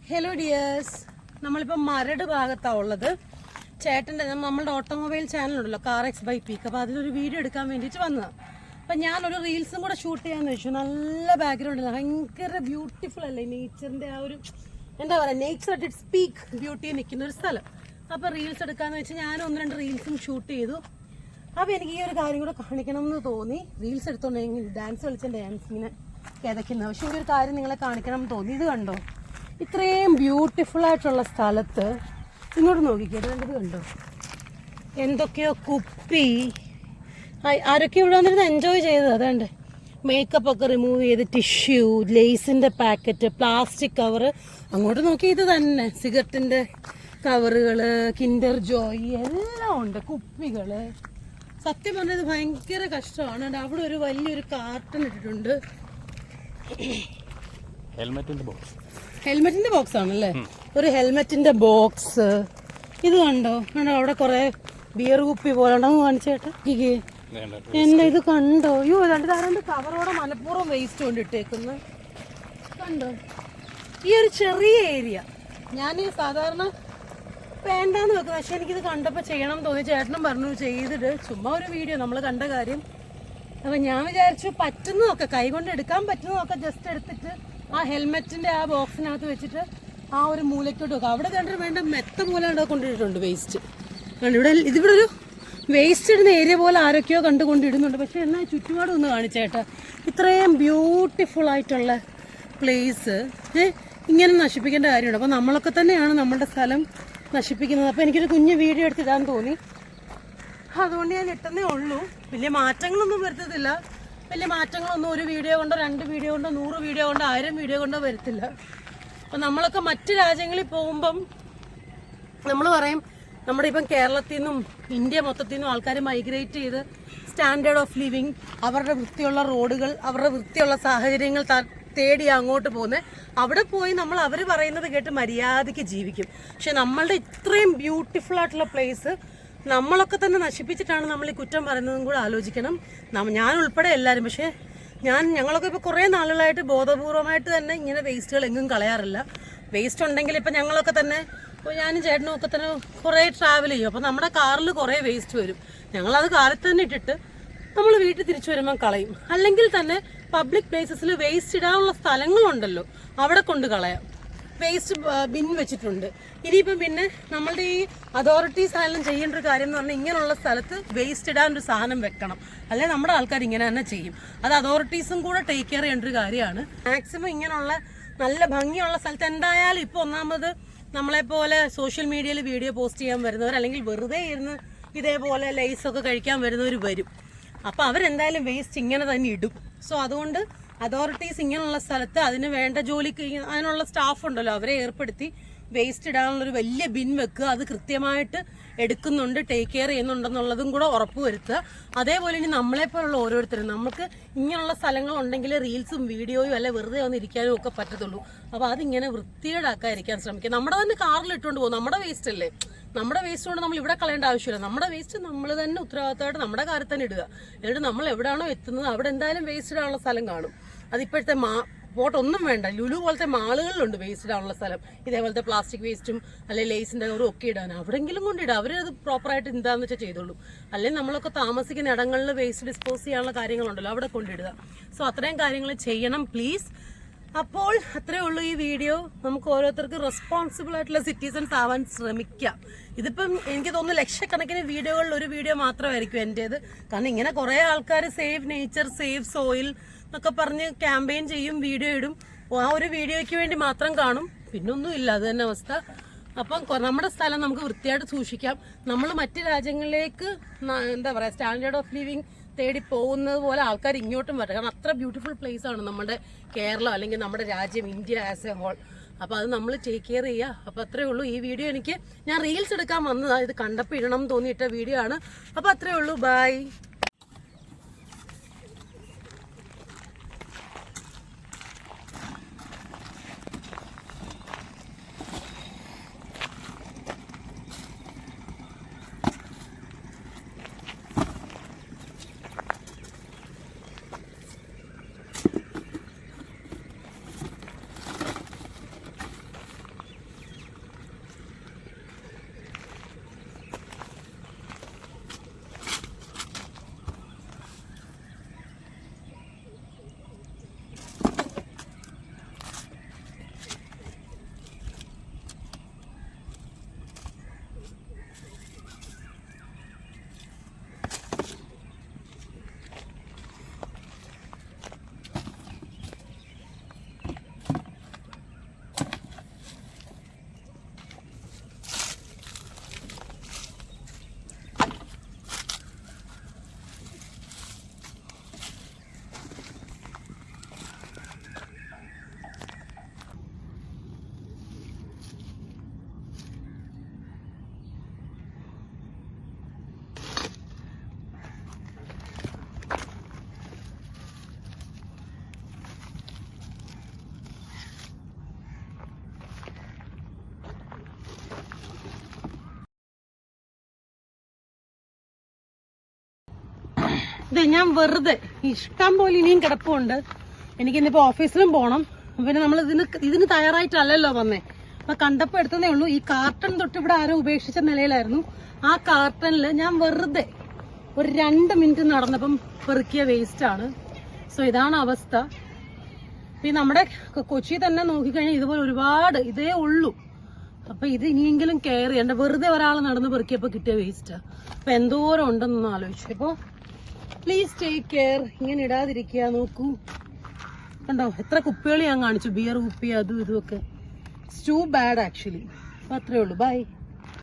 Hello dears, നമ്മളിപ്പോൾ മരട് ഭാഗത്താണ് ഉള്ളത്. ചേട്ടൻ്റെ നമ്മളുടെ ഓട്ടോമൊബൈൽ ചാനലുണ്ടല്ലോ കാർ എക്സ് ബൈ പീക്ക്, അപ്പോൾ അതിലൊരു വീഡിയോ എടുക്കാൻ വേണ്ടിയിട്ട് വന്നതാണ്. അപ്പം ഞാനൊരു റീൽസും കൂടെ ഷൂട്ട് ചെയ്യാമെന്ന് വെച്ചു. നല്ല ബാക്ക്ഗ്രൗണ്ട് അല്ല, ഭയങ്കര ബ്യൂട്ടിഫുൾ അല്ലേ നേച്ചറിൻ്റെ ആ ഒരു എന്താ പറയുക, nature at its peak beauty നിൽക്കുന്ന ഒരു സ്ഥലം. അപ്പോൾ റീൽസ് എടുക്കാമെന്ന് വെച്ചാൽ ഞാൻ 1-2 റീൽസും ഷൂട്ട് ചെയ്തു. അപ്പോൾ എനിക്ക് ഈ ഒരു കാര്യം കൂടെ കാണിക്കണം എന്ന് തോന്നി. റീൽസ് എടുത്തോണ്ടെങ്കിൽ ഡാൻസ് കളിച്ച ഡാൻസ് ഇങ്ങനെ കിതയ്ക്കുന്നത്. പക്ഷേ ഈ ഒരു കാര്യം നിങ്ങളെ കാണിക്കണം എന്ന് തോന്നി. ഇത് കണ്ടോ, ഇത്രയും ബ്യൂട്ടിഫുൾ ആയിട്ടുള്ള സ്ഥലത്ത് ഇങ്ങോട്ട് നോക്കിക്കരുത്, ഇത് കണ്ടോ, എന്തൊക്കെയോ കുപ്പി. ആരൊക്കെ ഇവിടെ വന്നിരുന്ന് എൻജോയ് ചെയ്തത്. അതുകൊണ്ട് മേക്കപ്പ് ഒക്കെ റിമൂവ് ചെയ്ത് ടിഷ്യൂ, ലേസിൻ്റെ പാക്കറ്റ്, പ്ലാസ്റ്റിക് കവറ്, അങ്ങോട്ട് നോക്കി ഇത് തന്നെ സിഗരറ്റിൻ്റെ കവറുകൾ, കിൻഡർ ജോയ് എല്ലാം ഉണ്ട്, കുപ്പികൾ. സത്യം പറഞ്ഞത് ഭയങ്കര കഷ്ടമാണ്. അവിടെ ഒരു വലിയൊരു കാർട്ടൺ ഇട്ടിട്ടുണ്ട്. ഹെൽമെറ്റിന്റെ ബോക്സ് ആണല്ലേ, ഒരു ഹെൽമെറ്റിന്റെ ബോക്സ്. ഇത് കണ്ടോ, അവിടെ കുറെ ബിയർ കുപ്പി പോലെ ഉണ്ടെന്ന് കാണിച്ചേട്ടാ. എന്താ ഇത് കണ്ടോ? അയ്യോ, രണ്ടാണ്ട് കവറോടെ മനഃപൂർവ്വം വേസ്റ്റ് കൊണ്ടിട്ടേക്കുന്നു. കണ്ടോ ഈ ഒരു ചെറിയ ഏരിയ. ഞാൻ സാധാരണ വേണ്ടാന്ന് വെക്കും, പക്ഷെ എനിക്കിത് കണ്ടപ്പോൾ ചെയ്യണം തോന്നി. ചേട്ടനും പറഞ്ഞു ചെയ്തിട്ട് ചുമ്മാ ഒരു വീഡിയോ നമ്മൾ കണ്ട കാര്യം. അപ്പം ഞാൻ വിചാരിച്ചു പറ്റുന്നതൊക്കെ കൈ കൊണ്ട് എടുക്കാൻ പറ്റുന്നതൊക്കെ ജസ്റ്റ് എടുത്തിട്ട് ആ ഹെൽമെറ്റിൻ്റെ ആ ബോക്സിനകത്ത് വെച്ചിട്ട് ആ ഒരു മൂലയ്ക്കോട്ട് വെക്കാം. അവിടെ കണ്ടിട്ട് വേണ്ട മെത്ത പോലെ കൊണ്ടിട്ടുണ്ട് വേസ്റ്റ്. ഇതിവിടെ ഒരു വേസ്റ്റ് ഇടുന്ന ഏരിയ പോലെ ആരൊക്കെയോ കണ്ടുകൊണ്ടിടുന്നുണ്ട്. പക്ഷെ എന്നാൽ ചുറ്റുപാടും ഒന്ന് കാണിച്ചേട്ടാ, ഇത്രയും ബ്യൂട്ടിഫുൾ ആയിട്ടുള്ള പ്ലേസ് ഇങ്ങനെ നശിപ്പിക്കേണ്ട കാര്യമുണ്ട്. അപ്പോൾ നമ്മളൊക്കെ തന്നെയാണ് നമ്മളുടെ സ്ഥലം നശിപ്പിക്കുന്നത്. അപ്പോൾ എനിക്കൊരു കുഞ്ഞ് വീഡിയോ എടുത്തിടാൻ തോന്നി, അതുകൊണ്ട് ഞാൻ ഇട്ടതേ ഉള്ളൂ. വലിയ മാറ്റങ്ങളൊന്നും വരുത്തത്തില്ല. വലിയ മാറ്റങ്ങളൊന്നും ഒരു വീഡിയോ കൊണ്ടോ 2 വീഡിയോ കൊണ്ടോ 100 വീഡിയോ കൊണ്ടോ 1000 വീഡിയോ കൊണ്ടോ വരത്തില്ല. അപ്പം നമ്മളൊക്കെ മറ്റ് രാജ്യങ്ങളിൽ പോകുമ്പം നമ്മൾ പറയും, നമ്മുടെ ഇപ്പം കേരളത്തിൽ നിന്നും ഇന്ത്യ മൊത്തത്തിൽ നിന്നും ആൾക്കാർ മൈഗ്രേറ്റ് ചെയ്ത് സ്റ്റാൻഡേർഡ് ഓഫ് ലിവിങ്, അവരുടെ വൃത്തിയുള്ള റോഡുകൾ, അവരുടെ വൃത്തിയുള്ള സാഹചര്യങ്ങൾ തേടി അങ്ങോട്ട് പോകുന്നത്. അവിടെ പോയി നമ്മൾ അവർ പറയുന്നത് കേട്ട് മര്യാദയ്ക്ക് ജീവിക്കും. പക്ഷെ നമ്മളുടെ ഇത്രയും ബ്യൂട്ടിഫുൾ ആയിട്ടുള്ള പ്ലേസ് നമ്മളൊക്കെ തന്നെ നശിപ്പിച്ചിട്ടാണ് നമ്മൾ ഈ കുറ്റം പറയുന്നതും കൂടെ ആലോചിക്കണം. ഞാൻ ഉൾപ്പെടെ എല്ലാവരും. പക്ഷേ ഞങ്ങളൊക്കെ ഇപ്പോൾ കുറേ നാളുകളായിട്ട് ബോധപൂർവമായിട്ട് തന്നെ ഇങ്ങനെ വേസ്റ്റുകൾ എങ്ങും കളയാറില്ല. വേസ്റ്റ് ഉണ്ടെങ്കിൽ ഇപ്പം ഞങ്ങളൊക്കെ തന്നെ, ഞാനും ചേട്ടനും ഒക്കെ തന്നെ കുറേ ട്രാവൽ ചെയ്യും. അപ്പോൾ നമ്മുടെ കാറിൽ കുറേ വേസ്റ്റ് വരും. ഞങ്ങളത് കാറിൽ തന്നെ ഇട്ടിട്ട് നമ്മൾ വീട്ടിൽ തിരിച്ചു വരുമ്പോൾ കളയും. അല്ലെങ്കിൽ തന്നെ പബ്ലിക് പ്ലേസസിൽ വേസ്റ്റ് ഇടാനുള്ള സ്ഥലങ്ങളുണ്ടല്ലോ, അവിടെ കൊണ്ട് കളയാം. വേസ്റ്റ് ബിൻ വെച്ചിട്ടുണ്ട്. ഇനിയിപ്പം പിന്നെ നമ്മളുടെ ഈ അതോറിറ്റീസ് ആയാലും ചെയ്യേണ്ട ഒരു കാര്യം എന്ന് പറഞ്ഞാൽ ഇങ്ങനെയുള്ള സ്ഥലത്ത് വേസ്റ്റ് ഇടാൻ ഒരു സാധനം വെക്കണം. അല്ലെങ്കിൽ നമ്മുടെ ആൾക്കാർ ഇങ്ങനെ തന്നെ ചെയ്യും. അത് അതോറിറ്റീസും കൂടെ ടേക്ക് കെയർ ചെയ്യേണ്ട ഒരു കാര്യമാണ്. മാക്സിമം ഇങ്ങനെയുള്ള നല്ല ഭംഗിയുള്ള സ്ഥലത്ത് എന്തായാലും ഇപ്പോൾ ഒന്നാമത് നമ്മളെപ്പോലെ സോഷ്യൽ മീഡിയയിൽ വീഡിയോ പോസ്റ്റ് ചെയ്യാൻ വരുന്നവർ, അല്ലെങ്കിൽ വെറുതെ ഇരുന്ന് ഇതേപോലെ ലൈസൊക്കെ കഴിക്കാൻ വരുന്നവർ വരും. അപ്പോൾ അവരെന്തായാലും വേസ്റ്റ് ഇങ്ങനെ തന്നെ ഇടും. സോ അതുകൊണ്ട് അതോറിറ്റീസ് ഇങ്ങനെയുള്ള സ്ഥലത്ത് അതിന് വേണ്ട ജോലിക്ക് അതിനുള്ള സ്റ്റാഫ് ഉണ്ടല്ലോ, അവരെ ഏർപ്പെടുത്തി വേസ്റ്റ് ഇടാനുള്ളൊരു വലിയ ബിൻ വെക്കുക. അത് കൃത്യമായിട്ട് എടുക്കുന്നുണ്ട്, ടേക്ക് കെയർ ചെയ്യുന്നുണ്ടെന്നുള്ളതും കൂടെ ഉറപ്പുവരുത്തുക. അതേപോലെ ഇനി നമ്മളെപ്പോലുള്ള ഓരോരുത്തരും, നമുക്ക് ഇങ്ങനെയുള്ള സ്ഥലങ്ങളുണ്ടെങ്കിൽ റീൽസും വീഡിയോയും അല്ലെ വെറുതെ ഒന്ന് ഇരിക്കാനും ഒക്കെ പറ്റത്തുള്ളൂ. അപ്പോൾ അതിങ്ങനെ വൃത്തികേടാക്കാതിരിക്കാൻ ശ്രമിക്കുക. നമ്മുടെ തന്നെ കാറിൽ ഇട്ടുകൊണ്ട് പോകും, നമ്മുടെ വേസ്റ്റ് അല്ലേ, നമ്മുടെ വേസ്റ്റ് കൊണ്ട് നമ്മൾ ഇവിടെ കളയേണ്ട ആവശ്യമില്ല. നമ്മുടെ വേസ്റ്റ് നമ്മൾ തന്നെ ഉത്തരവാദിത്തമായിട്ട് നമ്മുടെ കാറിൽ തന്നെ ഇടുക. എന്നിട്ട് നമ്മൾ എവിടെയാണോ എത്തുന്നത് അവിടെ എന്തായാലും വേസ്റ്റ് ഇടാനുള്ള സ്ഥലം കാണും. അതിപ്പോഴത്തെ പോട്ടൊന്നും വേണ്ട, ലുലു പോലത്തെ മാളുകളിലുണ്ട് വേസ്റ്റ് ഇടാനുള്ള സ്ഥലം. ഇതേപോലത്തെ പ്ലാസ്റ്റിക് വേസ്റ്റും അല്ലെങ്കിൽ ലേസിൻ്റെ കവറും ഒക്കെ ഇടാൻ അവിടെയെങ്കിലും കൊണ്ടിടുക. അവരത് പ്രോപ്പറായിട്ട് എന്താണെന്ന് വെച്ചാൽ ചെയ്തോളൂ. അല്ലെങ്കിൽ നമ്മളൊക്കെ താമസിക്കുന്ന ഇടങ്ങളിൽ വേസ്റ്റ് ഡിസ്പോസ് ചെയ്യാനുള്ള കാര്യങ്ങളുണ്ടല്ലോ, അവിടെ കൊണ്ടിടുക. സോ അത്രയും കാര്യങ്ങൾ ചെയ്യണം പ്ലീസ്. അപ്പോൾ അത്രേ ഉള്ളൂ ഈ വീഡിയോ. നമുക്ക് ഓരോരുത്തർക്ക് റെസ്പോൺസിബിൾ ആയിട്ടുള്ള സിറ്റിസൺസ് ആവാൻ ശ്രമിക്കാം. ഇതിപ്പം എനിക്ക് തോന്നുന്നു ലക്ഷക്കണക്കിന് വീഡിയോകളിൽ ഒരു വീഡിയോ മാത്രമായിരിക്കും എൻ്റേത്. കാരണം ഇങ്ങനെ കുറേ ആൾക്കാർ സേവ് നേച്ചർ, സേവ് സോയിൽ എന്നൊക്കെ പറഞ്ഞ് ക്യാമ്പയിൻ ചെയ്യും, വീഡിയോ ഇടും. ആ ഒരു വീഡിയോയ്ക്ക് വേണ്ടി മാത്രം കാണും, പിന്നൊന്നും ഇല്ല. അത് തന്നെ അവസ്ഥ. അപ്പം നമ്മുടെ സ്ഥലം നമുക്ക് വൃത്തിയായിട്ട് സൂക്ഷിക്കാം. നമ്മൾ മറ്റ് രാജ്യങ്ങളിലേക്ക് എന്താ പറയുക, സ്റ്റാൻഡേർഡ് ഓഫ് ലിവിങ് തേടി പോകുന്നത് പോലെ ആൾക്കാർ ഇങ്ങോട്ടും വരാം. കാരണം അത്ര ബ്യൂട്ടിഫുൾ പ്ലേസ് ആണ് നമ്മുടെ കേരളം, അല്ലെങ്കിൽ നമ്മുടെ രാജ്യം, ഇന്ത്യ ആസ് എ ഹോൾ. അപ്പോൾ അത് നമ്മൾ ടേക്ക് കെയർ ചെയ്യുക. അപ്പോൾ അത്രേ ഉള്ളൂ ഈ വീഡിയോ. ഞാൻ റീൽസ് എടുക്കാൻ വന്നതാണ്, ഇത് കണ്ടപ്പോൾ ഇടണം എന്ന് തോന്നിയിട്ട വീഡിയോ ആണ്. അപ്പോൾ അത്രേ ഉള്ളൂ, ബൈ. ഇത് ഞാൻ വെറുതെ ഇഷ്ടം പോലെ ഇനിയും കിടപ്പുണ്ട്. എനിക്കിന്നിപ്പോ ഓഫീസിലും പോണം. പിന്നെ നമ്മൾ ഇതിന് തയ്യാറായിട്ടല്ലല്ലോ വന്നേ. അപ്പൊ കണ്ടപ്പോ എടുത്തതേ ഉള്ളൂ. ഈ കാർട്ടൺ തൊട്ട് ഇവിടെ ആരോ ഉപേക്ഷിച്ച നിലയിലായിരുന്നു. ആ കാർട്ടണില് ഞാൻ വെറുതെ ഒരു 2 മിനിറ്റ് നടന്നപ്പം പെറുക്കിയ വേസ്റ്റ് ആണ്. സോ ഇതാണ് അവസ്ഥ. ഈ നമ്മുടെ കൊച്ചി തന്നെ നോക്കിക്കഴിഞ്ഞാൽ ഇതുപോലെ ഒരുപാട് ഇതേ ഉള്ളൂ. അപ്പൊ ഇത് ഇനിയെങ്കിലും കെയർ ചെയ്യണ്ട. വെറുതെ ഒരാൾ നടന്ന് പെറുക്കിയപ്പോ കിട്ടിയ വേസ്റ്റാ. അപ്പൊ എന്തോരം ഉണ്ടെന്നൊന്നും ആലോചിച്ചു. അപ്പൊ പ്ലീസ് ടേക്ക് കെയർ. ഇങ്ങനെ ഇടാതിരിക്കുക. നോക്കൂ, കണ്ടോ എത്ര കുപ്പികൾ ഞാൻ കാണിച്ചു. ബിയർ കുപ്പി അതും ഇതും ഒക്കെ. It's too bad actually. അപ്പൊ അത്രേ ഉള്ളൂ. ബൈ.